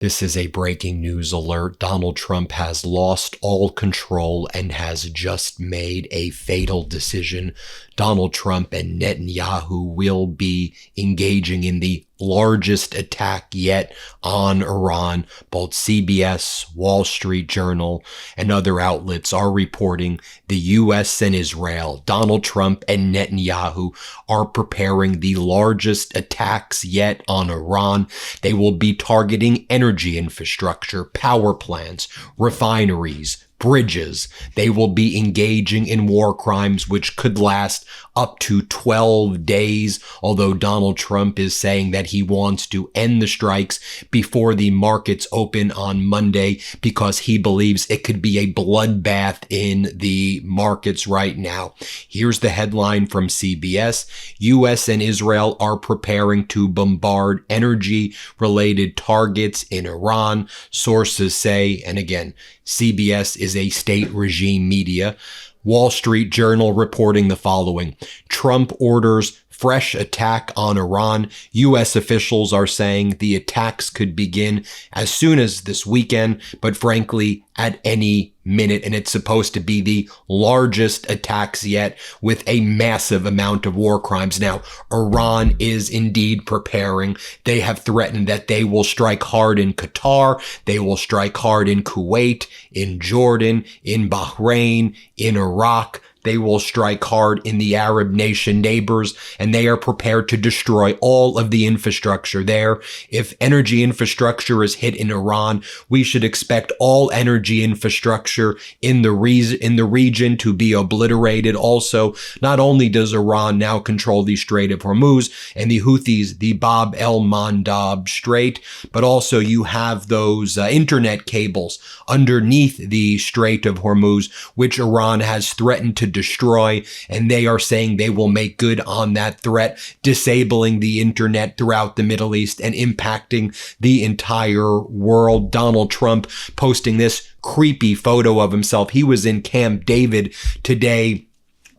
This is a breaking news alert. Donald Trump has lost all control and has just made a fatal decision. Donald Trump and Netanyahu will be engaging in the largest attack yet on Iran. Both CBS, Wall Street Journal, and other outlets are reporting the U.S. and Israel, Donald Trump and Netanyahu, are preparing the largest attacks yet on Iran. They will be targeting energy infrastructure, power plants, refineries, bridges. They will be engaging in war crimes which could last up to 12 days, although Donald Trump is saying that he wants to end the strikes before the markets open on Monday because he believes it could be a bloodbath in the markets right now. Here's the headline from CBS. U.S. and Israel are preparing to bombard energy-related targets in Iran, sources say, and again, CBS is a state regime media. Wall Street Journal reporting the following. Trump orders fresh attack on Iran. U.S. officials are saying the attacks could begin as soon as this weekend, but frankly, at any minute. And it's supposed to be the largest attacks yet with a massive amount of war crimes. Now, Iran is indeed preparing. They have threatened that they will strike hard in Qatar. They will strike hard in Kuwait, in Jordan, in Bahrain, in Iraq. They will strike hard in the Arab nation neighbors, and they are prepared to destroy all of the infrastructure there. If energy infrastructure is hit in Iran, we should expect all energy infrastructure in the region to be obliterated. Also, not only does Iran now control the Strait of Hormuz and the Houthis, the Bab el-Mandab Strait, but also you have those internet cables underneath the Strait of Hormuz, which Iran has threatened to destroy, and they are saying they will make good on that threat, disabling the internet throughout the Middle East and impacting the entire world. Donald Trump posting this creepy photo of himself. He was in Camp David today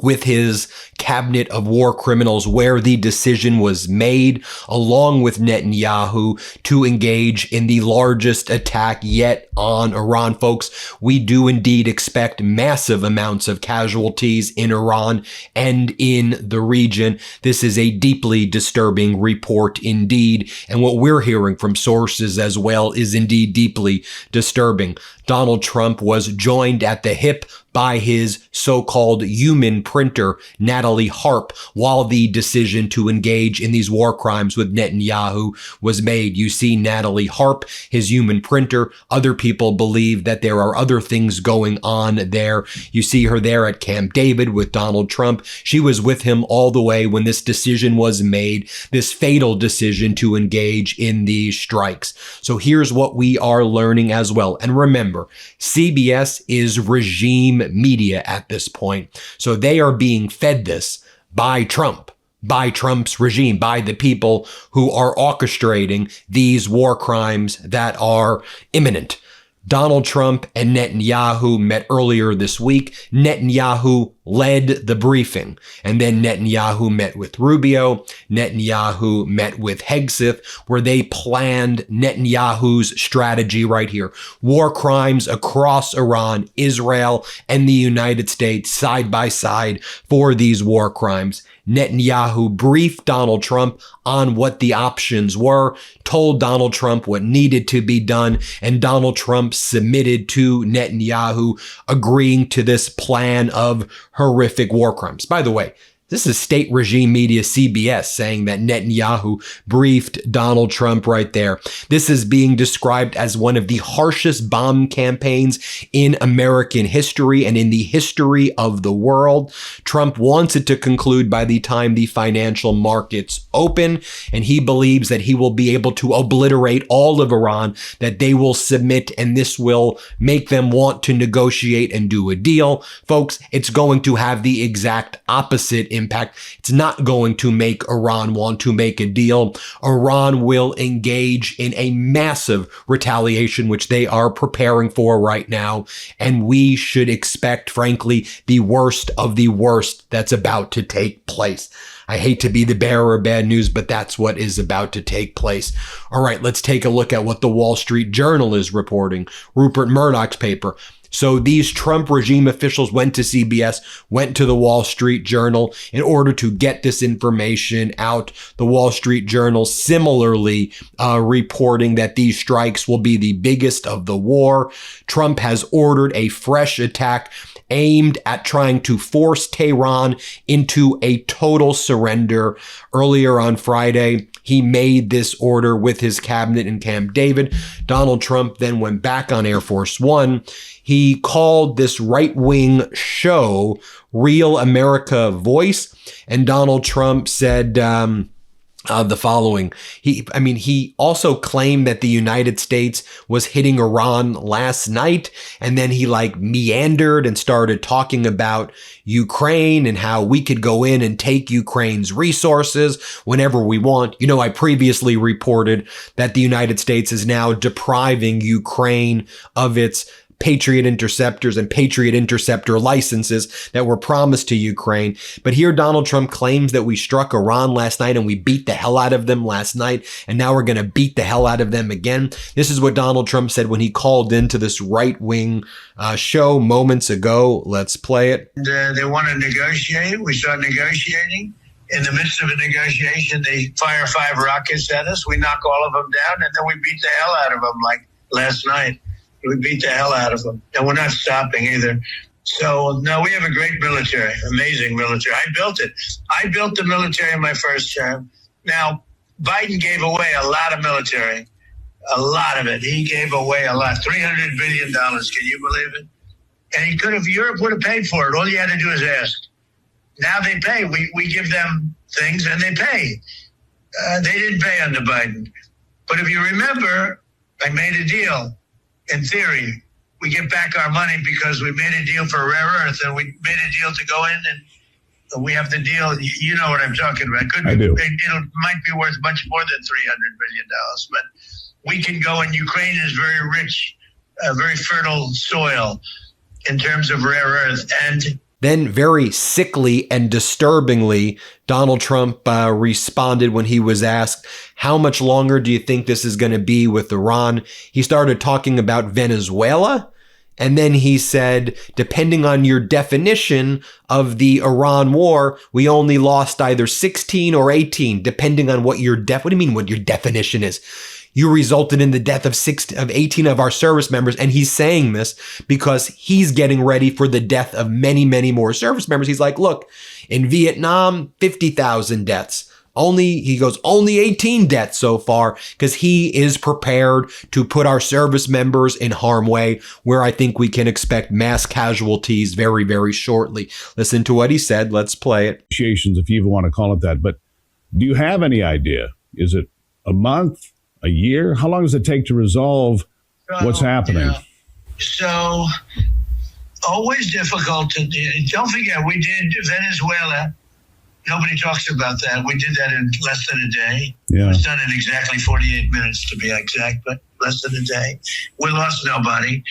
with his cabinet of war criminals where the decision was made, along with Netanyahu, to engage in the largest attack yet on Iran. Folks, we do indeed expect massive amounts of casualties in Iran and in the region. This is a deeply disturbing report indeed, and what we're hearing from sources as well is indeed deeply disturbing. Donald Trump was joined at the hip by his so-called human printer, Natalie Harp, while the decision to engage in these war crimes with Netanyahu was made. You see Natalie Harp, his human printer. Other people believe that there are other things going on there. You see her there at Camp David with Donald Trump. She was with him all the way when this decision was made, this fatal decision to engage in these strikes. So here's what we are learning as well. And remember, CBS is regime media at this point. So they are being fed this by Trump, by Trump's regime, by the people who are orchestrating these war crimes that are imminent. Donald Trump and Netanyahu met earlier this week. Netanyahu led the briefing, and then Netanyahu met with Rubio. Netanyahu met with Hegseth, where they planned Netanyahu's strategy right here. War crimes across Iran, Israel, and the United States side by side for these war crimes. Netanyahu briefed Donald Trump on what the options were, told Donald Trump what needed to be done, and Donald Trump submitted to Netanyahu, agreeing to this plan of horrific war crimes. By the way, this is state regime media CBS saying that Netanyahu briefed Donald Trump right there. This is being described as one of the harshest bomb campaigns in American history and in the history of the world. Trump wants it to conclude by the time the financial markets open, and he believes that he will be able to obliterate all of Iran, that they will submit, and this will make them want to negotiate and do a deal. Folks, it's going to have the exact opposite impact. It's not going to make Iran want to make a deal. Iran will engage in a massive retaliation, which they are preparing for right now. And we should expect, frankly, the worst of the worst that's about to take place. I hate to be the bearer of bad news, but that's what is about to take place. All right, let's take a look at what the Wall Street Journal is reporting. Rupert Murdoch's paper. So these Trump regime officials went to CBS, went to the Wall Street Journal in order to get this information out. The Wall Street Journal similarly reporting that these strikes will be the biggest of the war. Trump has ordered a fresh attack aimed at trying to force Tehran into a total surrender. Earlier on Friday, he made this order with his cabinet in Camp David. Donald Trump then went back on Air Force One. He called this right-wing show Real America Voice, and Donald Trump said the following. He also claimed that the United States was hitting Iran last night, and then he meandered and started talking about Ukraine and how we could go in and take Ukraine's resources whenever we want. I previously reported that the United States is now depriving Ukraine of its Patriot interceptors and Patriot interceptor licenses that were promised to Ukraine. But here Donald Trump claims that we struck Iran last night and we beat the hell out of them last night, and now we're going to beat the hell out of them again. This is what Donald Trump said when he called into this right-wing show moments ago. Let's play it. They want to negotiate. We start negotiating. In the midst of a negotiation, they fire 5 rockets at us. We knock all of them down, and then we beat the hell out of them like last night. We beat the hell out of them. And we're not stopping either. So, no, we have a great military, amazing military. I built it. I built the military in my first term. Now, Biden gave away a lot of military, a lot of it. He gave away a lot, $300 billion. Can you believe it? And he could have, Europe would have paid for it. All you had to do is ask. Now they pay. We give them things and they pay. They didn't pay under Biden. But if you remember, I made a deal. In theory, we get back our money because we made a deal for rare earth, and we made a deal to go in, and we have the deal. You know what I'm talking about. I do. It might be worth much more than $300 billion, but we can go, and Ukraine is very rich, very fertile soil in terms of rare earth. And then very sickly and disturbingly, Donald Trump responded when he was asked, how much longer do you think this is going to be with Iran? He started talking about Venezuela. And then he said, depending on your definition of the Iran war, we only lost either 16 or 18, depending on what your what do you mean what your definition is? You resulted in the death of 18 of our service members. And he's saying this because he's getting ready for the death of many, many more service members. He's like, look, in Vietnam, 50,000 deaths. Only 18 deaths so far, because he is prepared to put our service members in harm's way, where I think we can expect mass casualties very, very shortly. Listen to what he said. Let's play it. Negotiations, if you even want to call it that. But do you have any idea? Is it a month? A year? How long does it take to resolve what's happening? So, always difficult to do. Don't forget, we did Venezuela. Nobody talks about that. We did that in less than a day. Yeah. It was done in exactly 48 minutes to be exact, but less than a day. We lost nobody.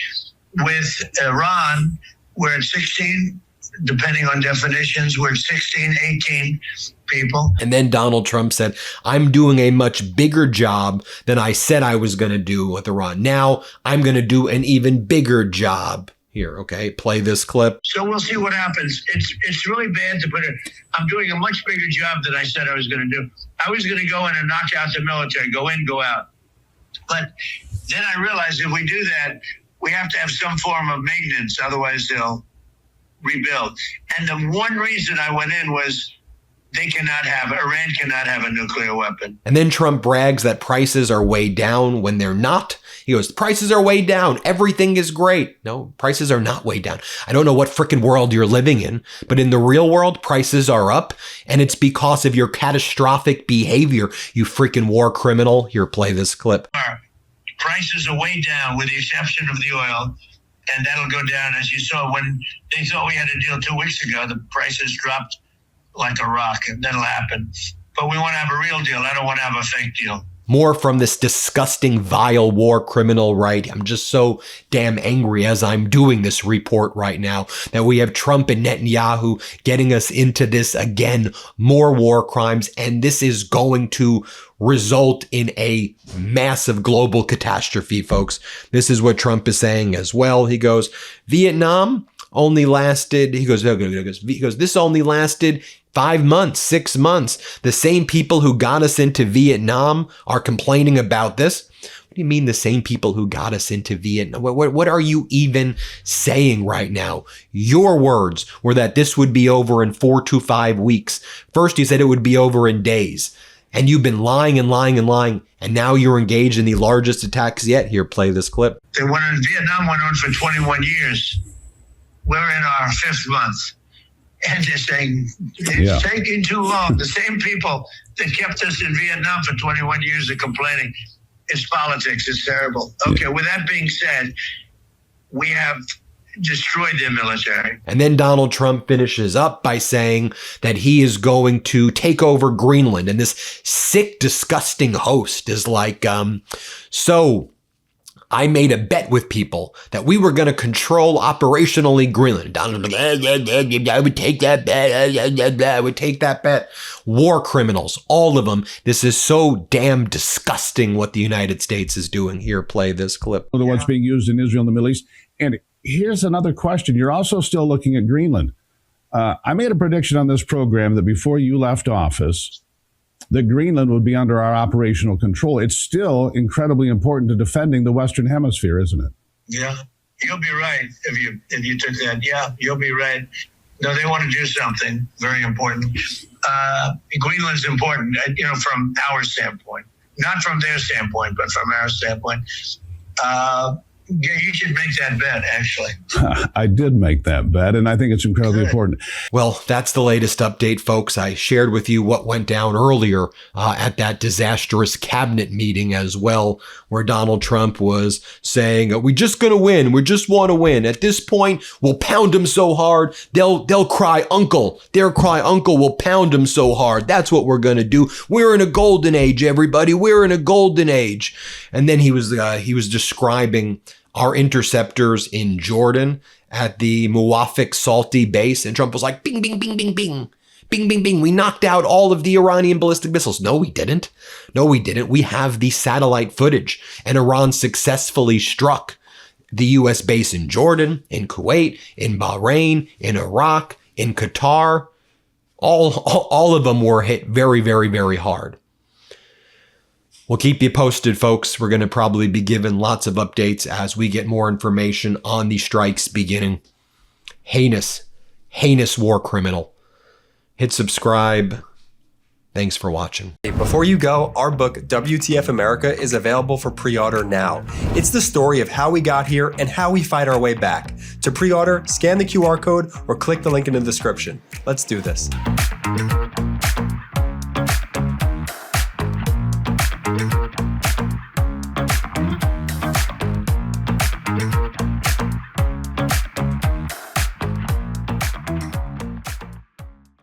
With Iran, we're at 16, depending on definitions, we're at 16, 18 people. And then Donald Trump said, I'm doing a much bigger job than I said I was going to do with Iran. Now I'm going to do an even bigger job. Here, okay, play this clip. So we'll see what happens. It's really bad to put it. I'm doing a much bigger job than I said I was going to do. I was going to go in and knock out the military, go in, go out. But then I realized if we do that, we have to have some form of maintenance. Otherwise, they'll rebuild. And the one reason I went in was Iran cannot have a nuclear weapon. And then Trump brags that prices are way down when they're not. He goes, prices are way down. Everything is great. No, prices are not way down. I don't know what frickin' world you're living in, but in the real world, prices are up. And it's because of your catastrophic behavior, you freaking war criminal. Here, play this clip. Prices are way down with the exception of the oil. And that'll go down. As you saw, when they thought we had a deal 2 weeks ago, the prices dropped like a rock, and that'll happen. But we want to have a real deal. I don't want to have a fake deal. More from this disgusting, vile war criminal, right? I'm just so damn angry as I'm doing this report right now that we have Trump and Netanyahu getting us into this again, more war crimes, and this is going to result in a massive global catastrophe, folks. This is what Trump is saying as well. He goes, Vietnam only lasted, he goes, this only lasted 5 months, 6 months. The same people who got us into Vietnam are complaining about this. What do you mean the same people who got us into Vietnam? What are you even saying right now? Your words were that this would be over in 4 to 5 weeks. First, you said it would be over in days. And you've been lying and lying and lying. And now you're engaged in the largest attacks yet. Here, play this clip. Vietnam went on for 21 years. We're in our 5th month. And they're saying, it's taking too long. The same people that kept us in Vietnam for 21 years are complaining. It's politics. It's terrible. Okay, with that being said, we have destroyed their military. And then Donald Trump finishes up by saying that he is going to take over Greenland. And this sick, disgusting host is like, so I made a bet with people that we were going to control operationally Greenland. Donald, I would take that bet. I would take that bet. War criminals, all of them. This is so damn disgusting what the United States is doing. Here, play this clip. The ones being used in Israel and the Middle East. And here's another question. You're also still looking at Greenland. I made a prediction on this program that before you left office, that Greenland would be under our operational control. It's still incredibly important to defending the Western Hemisphere, isn't it? Yeah, you'll be right if you took that. Yeah, you'll be right. No, they want to do something very important. Greenland's important, from our standpoint, not from their standpoint, but from our standpoint. Yeah, you should make that bet, actually. I did make that bet, and I think it's incredibly important. Well, that's the latest update, folks. I shared with you what went down earlier at that disastrous cabinet meeting as well, where Donald Trump was saying, we're just going to win. We just want to win. At this point, we'll pound them so hard, they'll cry uncle. They'll cry uncle. We'll pound them so hard. That's what we're going to do. We're in a golden age, everybody. We're in a golden age. And then he was describing our interceptors in Jordan at the Muwafaq Salty base. And Trump was like, bing, bing, bing, bing, bing, bing, bing, bing. We knocked out all of the Iranian ballistic missiles. No, we didn't. No, we didn't. We have the satellite footage. And Iran successfully struck the U.S. base in Jordan, in Kuwait, in Bahrain, in Iraq, in Qatar. All of them were hit very, very, very hard. We'll keep you posted, folks. We're going to probably be given lots of updates as we get more information on the strikes beginning. Heinous, heinous war criminal. Hit subscribe. Thanks for watching. Before you go, our book, WTF America, is available for pre-order now. It's the story of how we got here and how we fight our way back. To pre-order, scan the QR code or click the link in the description. Let's do this.